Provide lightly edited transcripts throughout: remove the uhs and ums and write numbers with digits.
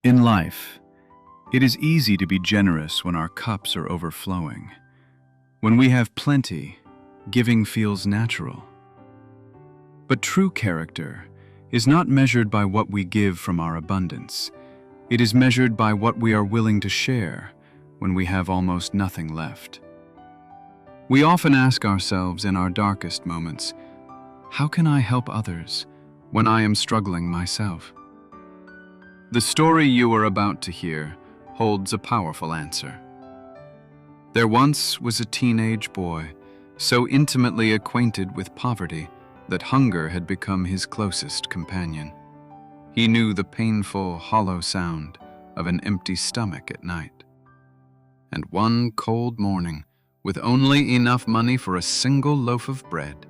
In life, it is easy to be generous when our cups are overflowing. When we have plenty, giving feels natural. But true character is not measured by what we give from our abundance. It is measured by what we are willing to share when we have almost nothing left. We often ask ourselves in our darkest moments, how can I help others when I am struggling myself? The story you are about to hear holds a powerful answer. There once was a teenage boy, so intimately acquainted with poverty that hunger had become his closest companion. He knew the painful, hollow sound of an empty stomach at night. And one cold morning, with only enough money for a single loaf of bread,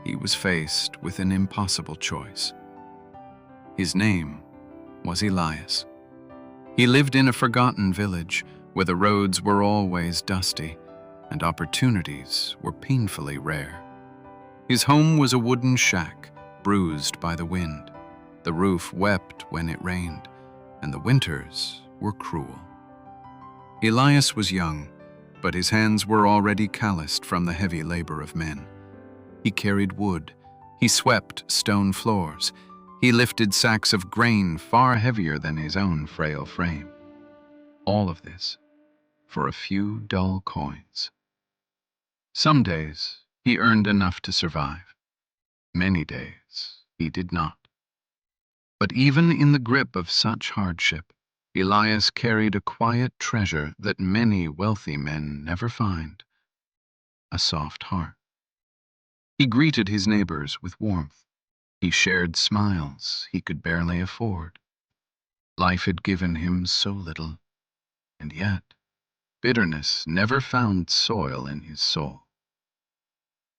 he was faced with an impossible choice. His name was Elias. He lived in a forgotten village where the roads were always dusty and opportunities were painfully rare. His home was a wooden shack, bruised by the wind. The roof wept when it rained, and the winters were cruel. Elias was young, but his hands were already calloused from the heavy labor of men. He carried wood, he swept stone floors, he lifted sacks of grain far heavier than his own frail frame. All of this for a few dull coins. Some days he earned enough to survive. Many days he did not. But even in the grip of such hardship, Elias carried a quiet treasure that many wealthy men never find: a soft heart. He greeted his neighbors with warmth. He shared smiles he could barely afford. Life had given him so little, and yet bitterness never found soil in his soul.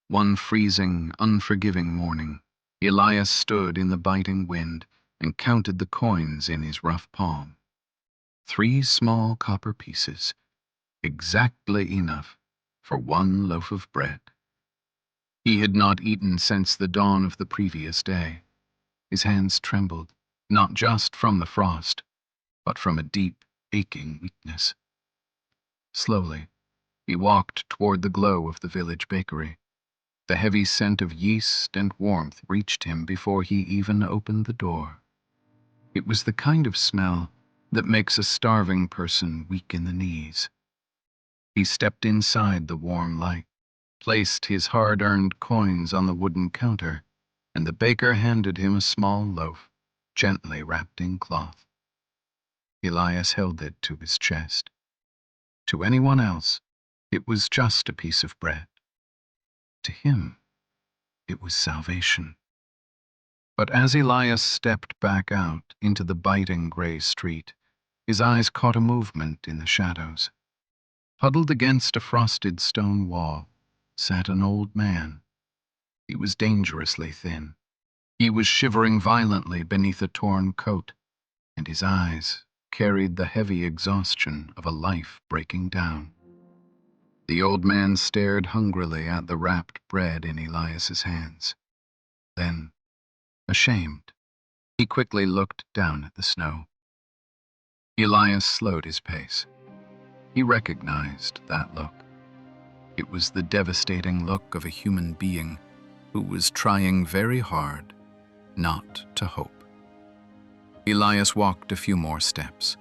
One freezing, unforgiving morning, Elias stood in the biting wind and counted the coins in his rough palm. 3 small copper pieces, exactly enough for 1 loaf of bread. He had not eaten since the dawn of the previous day. His hands trembled, not just from the frost, but from a deep, aching weakness. Slowly, he walked toward the glow of the village bakery. The heavy scent of yeast and warmth reached him before he even opened the door. It was the kind of smell that makes a starving person weak in the knees. He stepped inside the warm light, placed his hard-earned coins on the wooden counter, and the baker handed him a small loaf, gently wrapped in cloth. Elias held it to his chest. To anyone else, it was just a piece of bread. To him, it was salvation. But as Elias stepped back out into the biting gray street, his eyes caught a movement in the shadows. Huddled against a frosted stone wall sat an old man. He was dangerously thin. He was shivering violently beneath a torn coat, and his eyes carried the heavy exhaustion of a life breaking down. The old man stared hungrily at the wrapped bread in Elias's hands. Then, ashamed, he quickly looked down at the snow. Elias slowed his pace. He recognized that look. It was the devastating look of a human being who was trying very hard not to hope. Elias walked a few more steps.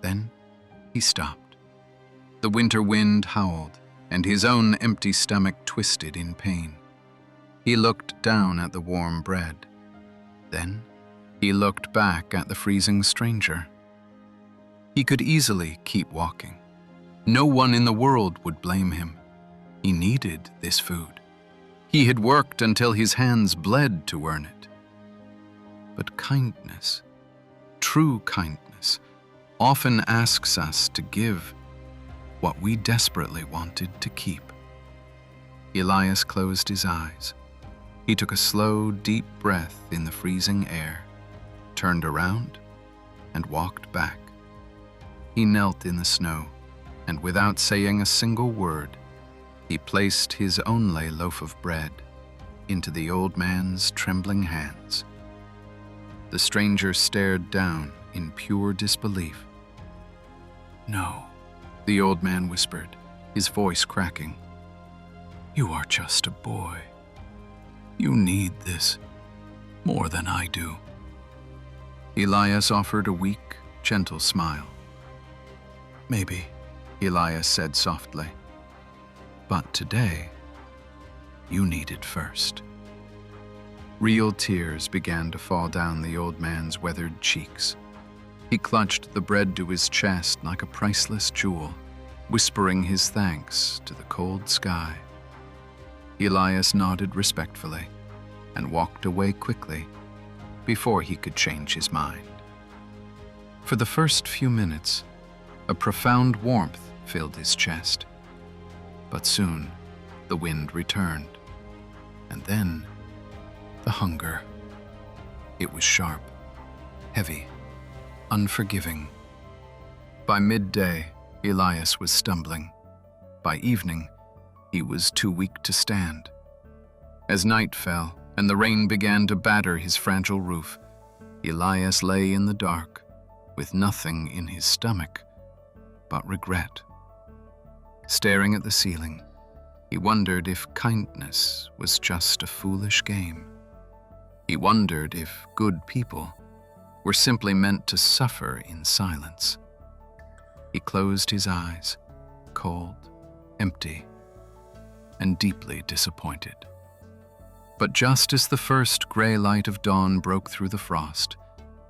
Then he stopped. The winter wind howled, and his own empty stomach twisted in pain. He looked down at the warm bread. Then he looked back at the freezing stranger. He could easily keep walking. No one in the world would blame him. He needed this food. He had worked until his hands bled to earn it. But kindness, true kindness, often asks us to give what we desperately wanted to keep. Elias closed his eyes. He took a slow, deep breath in the freezing air, turned around, and walked back. He knelt in the snow, and without saying a single word, he placed his only loaf of bread into the old man's trembling hands. The stranger stared down in pure disbelief. "No," the old man whispered, his voice cracking. "You are just a boy. You need this more than I do." Elias offered a weak, gentle smile. "Maybe," Elias said softly. "But today, you need it first." Real tears began to fall down the old man's weathered cheeks. He clutched the bread to his chest like a priceless jewel, whispering his thanks to the cold sky. Elias nodded respectfully and walked away quickly before he could change his mind. For the first few minutes, a profound warmth filled his chest. But soon, the wind returned, and then the hunger. It was sharp, heavy, unforgiving. By midday, Elias was stumbling. By evening, he was too weak to stand. As night fell and the rain began to batter his fragile roof, Elias lay in the dark with nothing in his stomach but regret. Staring at the ceiling, he wondered if kindness was just a foolish game. He wondered if good people were simply meant to suffer in silence. He closed his eyes, cold, empty, and deeply disappointed. But just as the first gray light of dawn broke through the frost,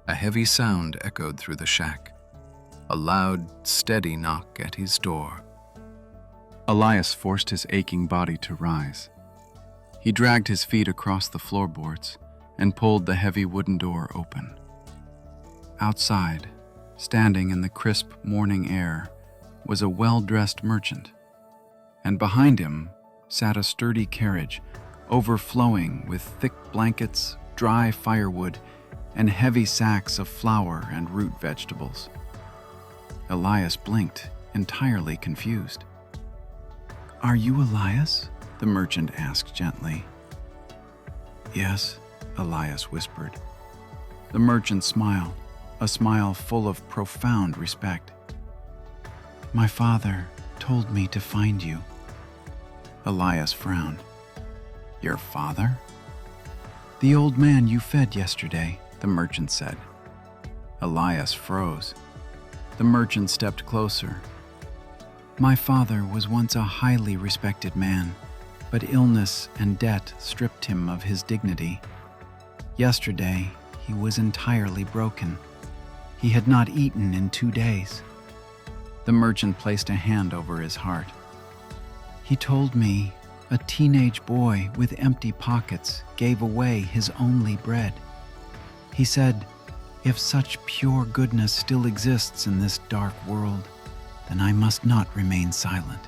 a heavy sound echoed through the shack, a loud, steady knock at his door. Elias forced his aching body to rise. He dragged his feet across the floorboards and pulled the heavy wooden door open. Outside, standing in the crisp morning air, was a well-dressed merchant, and behind him sat a sturdy carriage overflowing with thick blankets, dry firewood, and heavy sacks of flour and root vegetables. Elias blinked, entirely confused. "Are you Elias?" the merchant asked gently. "Yes," Elias whispered. The merchant smiled, a smile full of profound respect. "My father told me to find you." Elias frowned. "Your father?" "The old man you fed yesterday," the merchant said. Elias froze. The merchant stepped closer. "My father was once a highly respected man, but illness and debt stripped him of his dignity. Yesterday, he was entirely broken. He had not eaten in 2 days." The merchant placed a hand over his heart. "He told me a teenage boy with empty pockets gave away his only bread. He said, if such pure goodness still exists in this dark world, then I must not remain silent."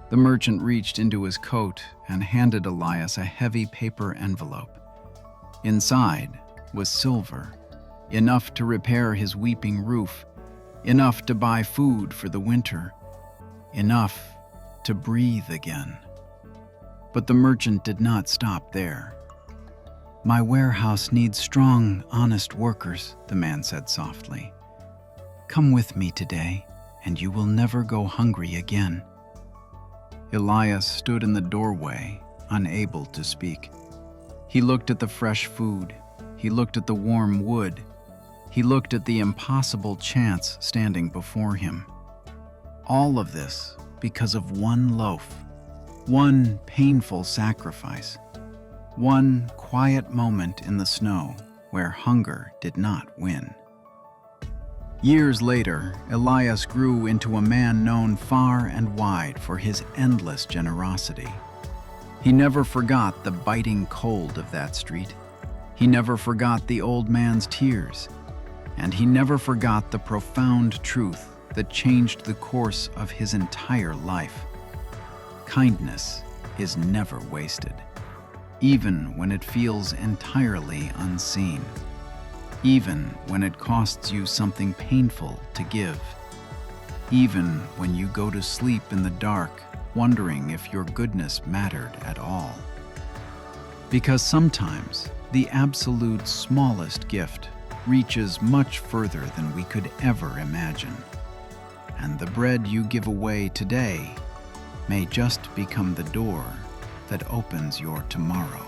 The merchant reached into his coat and handed Elias a heavy paper envelope. Inside was silver, enough to repair his weeping roof, enough to buy food for the winter, enough to breathe again. But the merchant did not stop there. "My warehouse needs strong, honest workers," the man said softly. "Come with me today, and you will never go hungry again." Elias stood in the doorway, unable to speak. He looked at the fresh food. He looked at the warm wood. He looked at the impossible chance standing before him. All of this because of one loaf, one painful sacrifice, one quiet moment in the snow where hunger did not win. Years later, Elias grew into a man known far and wide for his endless generosity. He never forgot the biting cold of that street. He never forgot the old man's tears. And he never forgot the profound truth that changed the course of his entire life. Kindness is never wasted, even when it feels entirely unseen, even when it costs you something painful to give, even when you go to sleep in the dark wondering if your goodness mattered at all. Because sometimes the absolute smallest gift reaches much further than we could ever imagine. And the bread you give away today may just become the door that opens your tomorrow.